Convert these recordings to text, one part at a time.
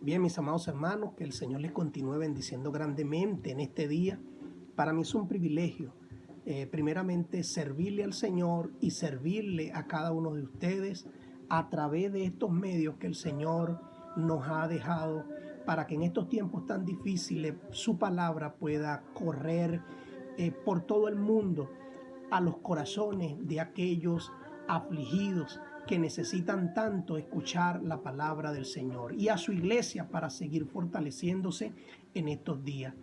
Bien, mis amados hermanos, que el Señor les continúe bendiciendo grandemente en este día. Para mí es un privilegio, primeramente, servirle al Señor y servirle a cada uno de ustedes a través de estos medios que el Señor nos ha dejado para que en estos tiempos tan difíciles su palabra pueda correr por todo el mundo a los corazones de aquellos afligidos que necesitan tanto escuchar la palabra del Señor, y a su iglesia para seguir fortaleciéndose en estos días.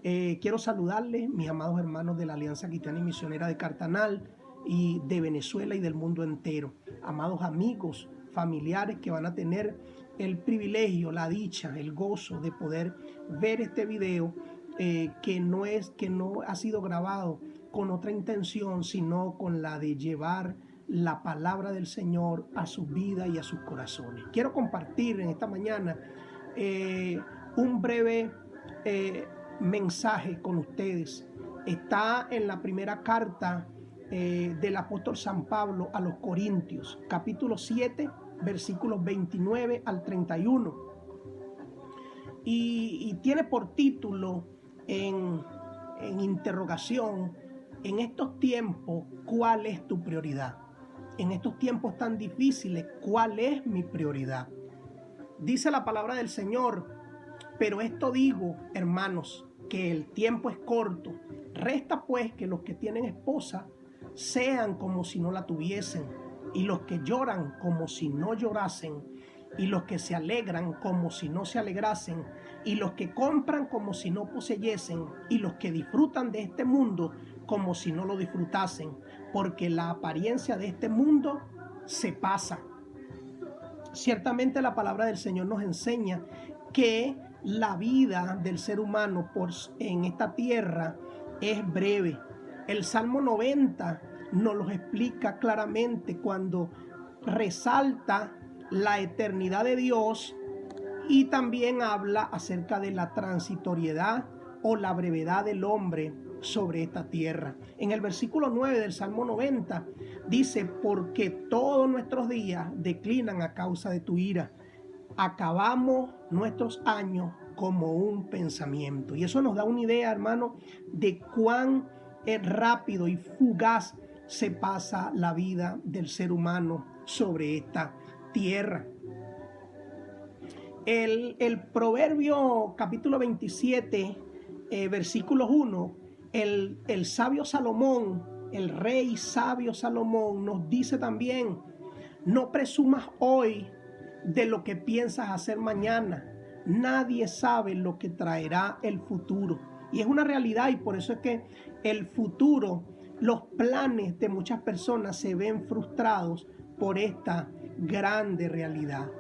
Quiero saludarles, mis amados hermanos de la Alianza Cristiana y Misionera de Cartanal y de Venezuela y del mundo entero. Amados amigos, familiares que van a tener el privilegio, la dicha, el gozo de poder ver este video que no ha sido grabado con otra intención, sino con la de llevar la palabra del Señor a su vida y a sus corazones. Quiero compartir en esta mañana un breve mensaje con ustedes. Está en la primera carta del apóstol San Pablo a los Corintios, capítulo 7, versículos 29 al 31. Y tiene por título en interrogación: en estos tiempos, ¿cuál es tu prioridad? En estos tiempos tan difíciles, ¿cuál es mi prioridad? Dice la palabra del Señor: pero esto digo, hermanos, que el tiempo es corto. Resta pues que los que tienen esposa sean como si no la tuviesen, y los que lloran como si no llorasen, y los que se alegran como si no se alegrasen, y los que compran como si no poseyesen, y los que disfrutan de este mundo como si no lo disfrutasen, porque la apariencia de este mundo se pasa. Ciertamente la palabra del Señor nos enseña que la vida del ser humano en esta tierra es breve. El Salmo 90 nos lo explica claramente cuando resalta la eternidad de Dios, y también habla acerca de la transitoriedad o la brevedad del hombre sobre esta tierra. En el versículo 9 del Salmo 90 dice: porque todos nuestros días declinan a causa de tu ira, acabamos nuestros años como un pensamiento. Y eso nos da una idea, hermano, de cuán rápido y fugaz se pasa la vida del ser humano sobre esta tierra. El Proverbio capítulo 27, versículo 1, el sabio Salomón, el rey sabio Salomón, nos dice también: no presumas hoy de lo que piensas hacer mañana. Nadie sabe lo que traerá el futuro. Y es una realidad, y por eso es que el futuro, los planes de muchas personas se ven frustrados por esta grande realidad.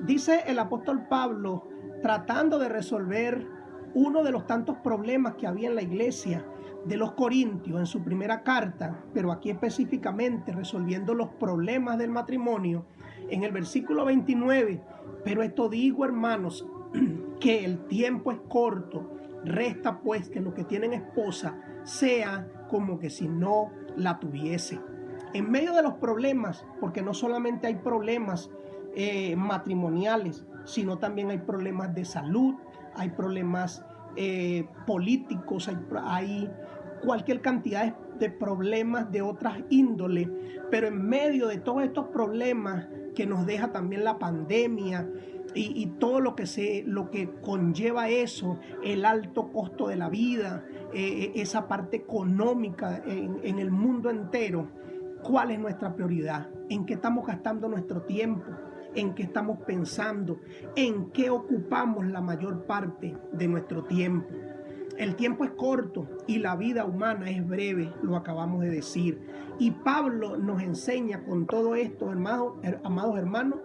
Dice el apóstol Pablo, tratando de resolver uno de los tantos problemas que había en la iglesia de los Corintios en su primera carta, pero aquí específicamente resolviendo los problemas del matrimonio, en el versículo 29: pero esto digo, hermanos, que el tiempo es corto. Resta pues que los que tienen esposa sea como que si no la tuviese. En medio de los problemas, porque no solamente hay problemas matrimoniales, sino también hay problemas de salud, hay problemas políticos, hay cualquier cantidad de problemas de otras índoles, pero en medio de todos estos problemas que nos deja también la pandemia y todo lo que conlleva eso, el alto costo de la vida, esa parte económica en el mundo entero, ¿cuál es nuestra prioridad? ¿En qué estamos gastando nuestro tiempo? ¿En qué estamos pensando? ¿En qué ocupamos la mayor parte de nuestro tiempo? El tiempo es corto y la vida humana es breve, lo acabamos de decir. Y Pablo nos enseña con todo esto, amados hermanos,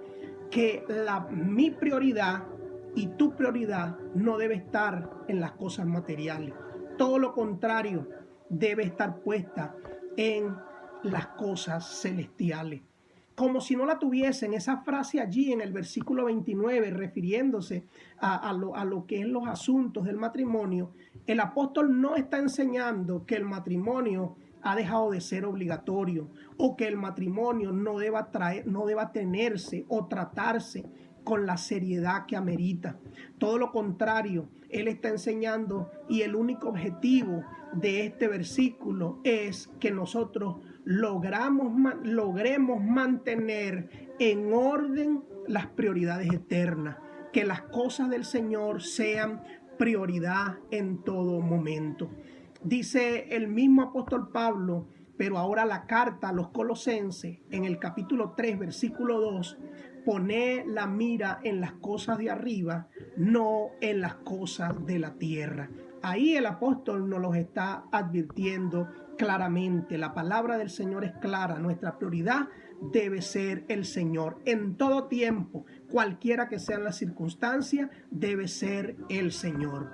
que mi prioridad y tu prioridad no debe estar en las cosas materiales. Todo lo contrario, debe estar puesta en las cosas celestiales. Como si no la tuviesen. Esa frase allí en el versículo 29, refiriéndose a lo que es los asuntos del matrimonio, el apóstol no está enseñando que el matrimonio ha dejado de ser obligatorio, o que el matrimonio no deba tenerse o tratarse con la seriedad que amerita. Todo lo contrario, él está enseñando, y el único objetivo de este versículo es que nosotros logremos mantener en orden las prioridades eternas, que las cosas del Señor sean prioridad en todo momento. Dice el mismo apóstol Pablo, pero ahora la carta a los Colosenses, en el capítulo 3, versículo 2, pone la mira en las cosas de arriba, no en las cosas de la tierra. Ahí el apóstol nos los está advirtiendo claramente. La palabra del Señor es clara. Nuestra prioridad debe ser el Señor. En todo tiempo, cualquiera que sean las circunstancias, debe ser el Señor.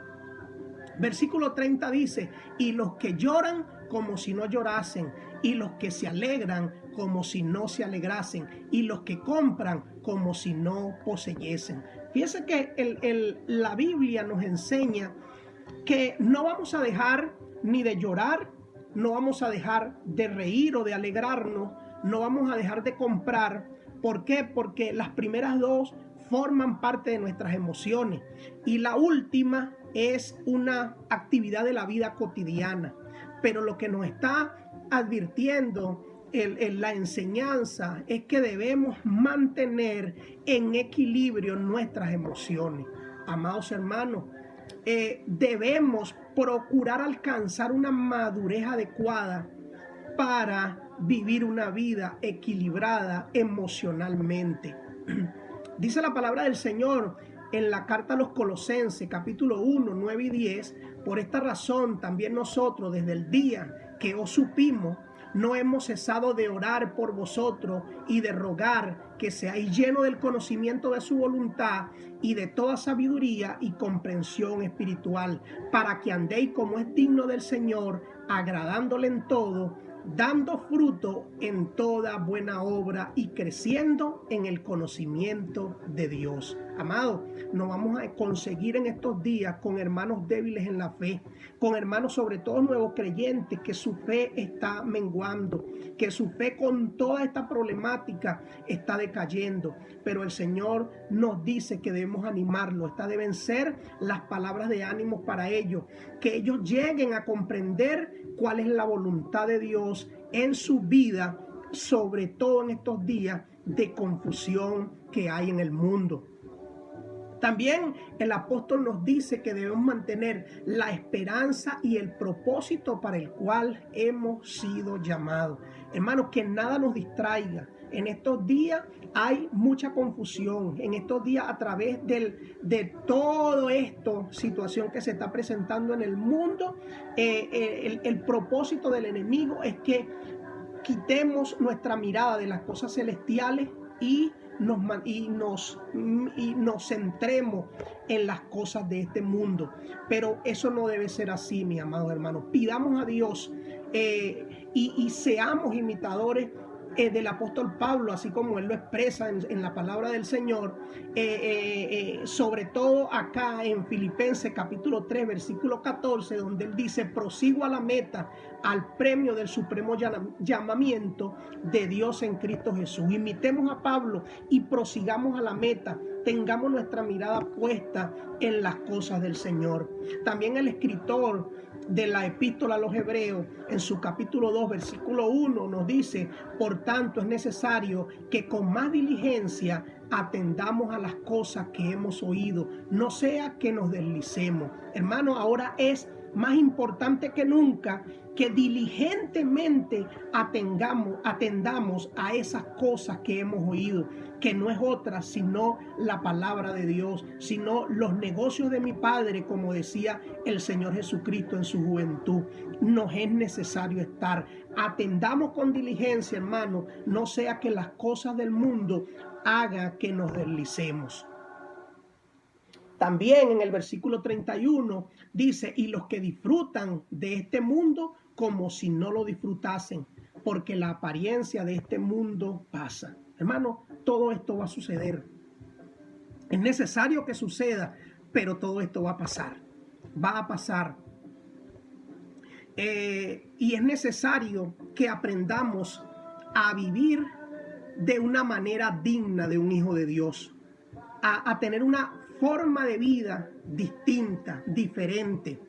Versículo 30 dice, y los que lloran como si no llorasen, y los que se alegran como si no se alegrasen, y los que compran como si no poseyesen. Fíjense que la Biblia nos enseña que no vamos a dejar ni de llorar, no vamos a dejar de reír o de alegrarnos, no vamos a dejar de comprar. ¿Por qué? Porque las primeras dos forman parte de nuestras emociones y la última es una actividad de la vida cotidiana. Pero lo que nos está advirtiendo la enseñanza es que debemos mantener en equilibrio nuestras emociones. Amados hermanos, debemos procurar alcanzar una madurez adecuada para vivir una vida equilibrada emocionalmente. Dice la palabra del Señor en la carta a los Colosenses, capítulo 1, 9 y 10, por esta razón también nosotros desde el día que os supimos, no hemos cesado de orar por vosotros y de rogar que seáis llenos del conocimiento de su voluntad y de toda sabiduría y comprensión espiritual, para que andéis como es digno del Señor, agradándole en todo, dando fruto en toda buena obra y creciendo en el conocimiento de Dios. Amado, nos vamos a conseguir en estos días con hermanos débiles en la fe, con hermanos sobre todo nuevos creyentes que su fe está menguando, que su fe con toda esta problemática está decayendo, pero el Señor nos dice que debemos animarlo. Estas deben ser las palabras de ánimo para ellos, que ellos lleguen a comprender cuál es la voluntad de Dios en su vida, sobre todo en estos días de confusión que hay en el mundo. También el apóstol nos dice que debemos mantener la esperanza y el propósito para el cual hemos sido llamados. Hermanos, que nada nos distraiga. En estos días hay mucha confusión. En estos días, a través de todo esto, situación que se está presentando en el mundo, el propósito del enemigo es que quitemos nuestra mirada de las cosas celestiales y nos centremos en las cosas de este mundo. Pero eso no debe ser así, mis amados hermanos. Pidamos a Dios y seamos imitadores del apóstol Pablo, así como él lo expresa en la palabra del Señor, sobre todo acá en Filipenses capítulo 3 versículo 14, donde él dice: prosigo a la meta, al premio del supremo llamamiento de Dios en Cristo Jesús. Imitemos a Pablo y prosigamos a la meta. Tengamos nuestra mirada puesta en las cosas del Señor. También el escritor de la epístola a los Hebreos, en su capítulo 2, versículo 1, nos dice: por tanto es necesario que con más diligencia atendamos a las cosas que hemos oído, no sea que nos deslicemos. Hermano, ahora es más importante que nunca que diligentemente atendamos a esas cosas que hemos oído, que no es otra sino la palabra de Dios, sino los negocios de mi Padre, como decía el Señor Jesucristo en su juventud. Nos es necesario estar. Atendamos con diligencia, hermano, no sea que las cosas del mundo hagan que nos deslicemos. También en el versículo 31 dice: y los que disfrutan de este mundo como si no lo disfrutasen, porque la apariencia de este mundo pasa. Hermano, todo esto va a suceder. Es necesario que suceda, pero todo esto va a pasar. Va a pasar. Y es necesario que aprendamos a vivir de una manera digna de un hijo de Dios. a tener una forma de vida distinta, diferente.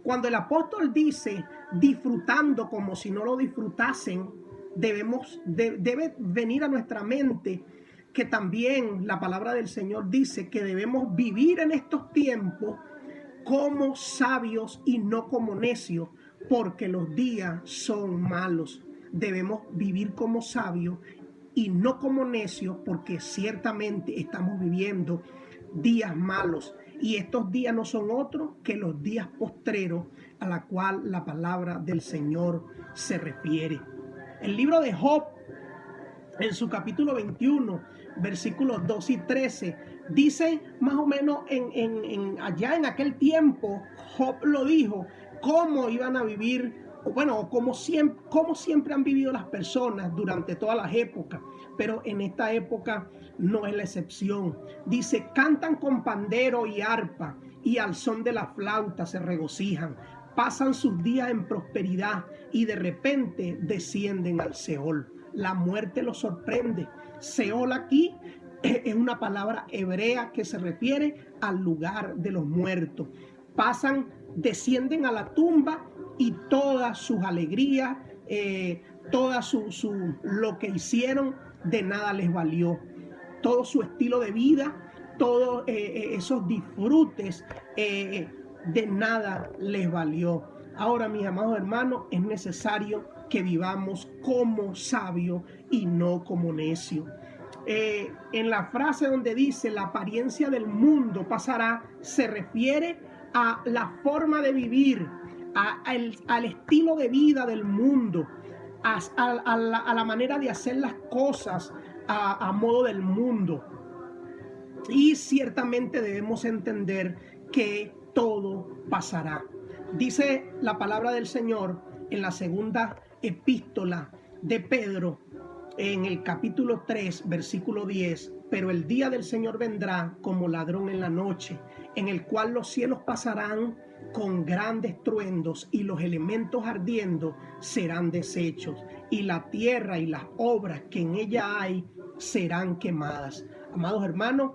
Cuando el apóstol dice disfrutando como si no lo disfrutasen, debe venir a nuestra mente que también la palabra del Señor dice que debemos vivir en estos tiempos como sabios y no como necios, porque los días son malos. Debemos vivir como sabios y no como necios, porque ciertamente estamos viviendo días malos. Y estos días no son otros que los días postreros a la cual la palabra del Señor se refiere. El libro de Job, en su capítulo 21, versículos 2 y 13, dice más o menos allá en aquel tiempo, Job lo dijo, cómo iban a vivir, bueno, como siempre han vivido las personas durante todas las épocas, pero en esta época no es la excepción. Dice, cantan con pandero y arpa, y al son de la flauta se regocijan. Pasan sus días en prosperidad y de repente descienden al Seol. La muerte los sorprende. Seol aquí es una palabra hebrea que se refiere al lugar de los muertos. Descienden a la tumba y todas sus alegrías, lo que hicieron, de nada les valió. Todo su estilo de vida, todos esos disfrutes, de nada les valió. Ahora, mis amados hermanos, es necesario que vivamos como sabios y no como necios. En la frase donde dice la apariencia del mundo pasará, se refiere a la forma de vivir, al estilo de vida del mundo, a la manera de hacer las cosas a modo del mundo. Y ciertamente debemos entender que todo pasará. Dice la palabra del Señor en la segunda epístola de Pedro, en el capítulo 3, versículo 10, pero el día del Señor vendrá como ladrón en la noche, en el cual los cielos pasarán con grandes estruendos y los elementos ardiendo serán deshechos, y la tierra y las obras que en ella hay serán quemadas. Amados hermanos,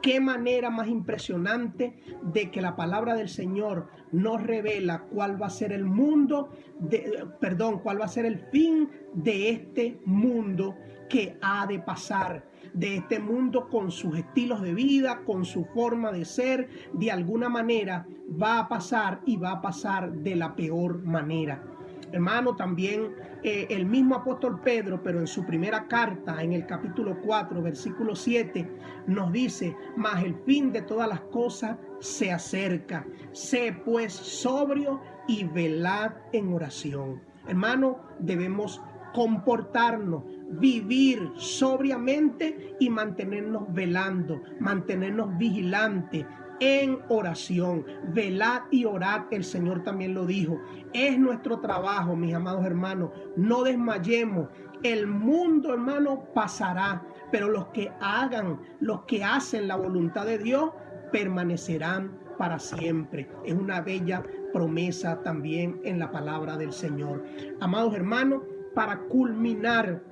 qué manera más impresionante de que la palabra del Señor nos revela cuál va a ser el cuál va a ser el fin de este mundo que ha de pasar, de este mundo con sus estilos de vida, con su forma de ser. De alguna manera va a pasar, y va a pasar de la peor manera. Hermano, también el mismo apóstol Pedro, pero en su primera carta, en el capítulo 4, versículo 7, nos dice, mas el fin de todas las cosas se acerca. Sé pues sobrio y velad en oración. Hermano, debemos comportarnos, vivir sobriamente y mantenernos velando, mantenernos vigilantes en oración. Velad y orad, el Señor también lo dijo. Es nuestro trabajo, mis amados hermanos. No desmayemos. El mundo, hermano, pasará, pero los que hacen la voluntad de Dios permanecerán para siempre. Es una bella promesa también en la palabra del Señor. Amados hermanos, para culminar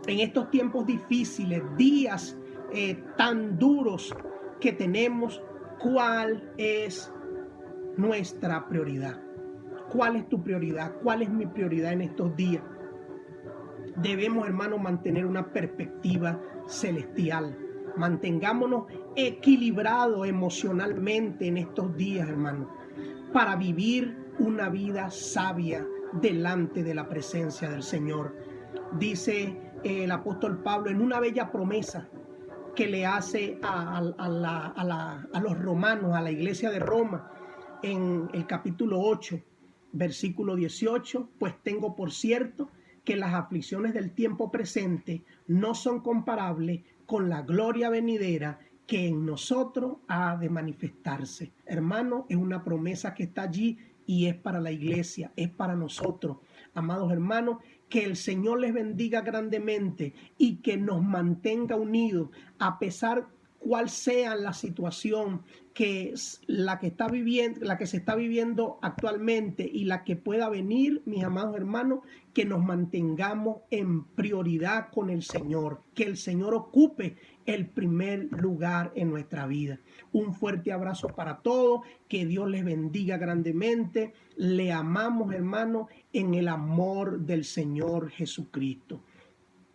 en estos tiempos difíciles, días tan duros que tenemos, ¿cuál es nuestra prioridad? ¿Cuál es tu prioridad? ¿Cuál es mi prioridad en estos días? Debemos, hermanos, mantener una perspectiva celestial. Mantengámonos equilibrados emocionalmente en estos días, hermanos, para vivir una vida sabia delante de la presencia del Señor. Dice el apóstol Pablo en una bella promesa que le hace a los romanos, a la iglesia de Roma, en el capítulo 8, versículo 18, pues tengo por cierto que las aflicciones del tiempo presente no son comparables con la gloria venidera que en nosotros ha de manifestarse. Hermano, es una promesa que está allí y es para la iglesia, es para nosotros. Amados hermanos, que el Señor les bendiga grandemente y que nos mantenga unidos a pesar cuál sea la situación que se está viviendo actualmente y la que pueda venir, mis amados hermanos, que nos mantengamos en prioridad con el Señor, que el Señor ocupe el primer lugar en nuestra vida. Un fuerte abrazo para todos, que Dios les bendiga grandemente. Le amamos, hermano, en el amor del Señor Jesucristo.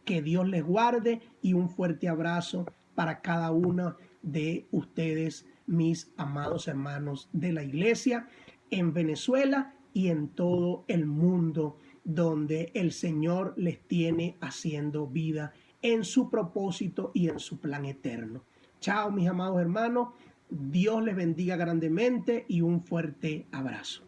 Que Dios les guarde y un fuerte abrazo para cada uno de ustedes, mis amados hermanos de la iglesia en Venezuela y en todo el mundo, donde el Señor les tiene haciendo vida en su propósito y en su plan eterno. Chao, mis amados hermanos. Dios les bendiga grandemente y un fuerte abrazo.